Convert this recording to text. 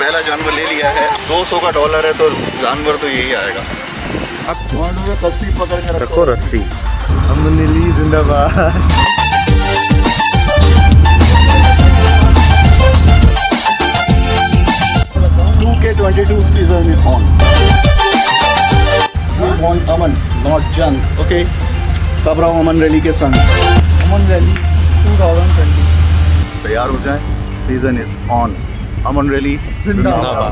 पहला जानवर ले लिया है। $200 का है तो जानवर तो यही आएगा। अब रस्सी पकड़ के रखो, रस्सी। अमन अली जिंदाबाद। 2K22 season is on. We want Aman, not Jan. Okay? कब रहा हूँ अमन रैली के संग? अमन रैली 2020। तैयार हो जाए, season is on. Aman rally जिंदाबाद।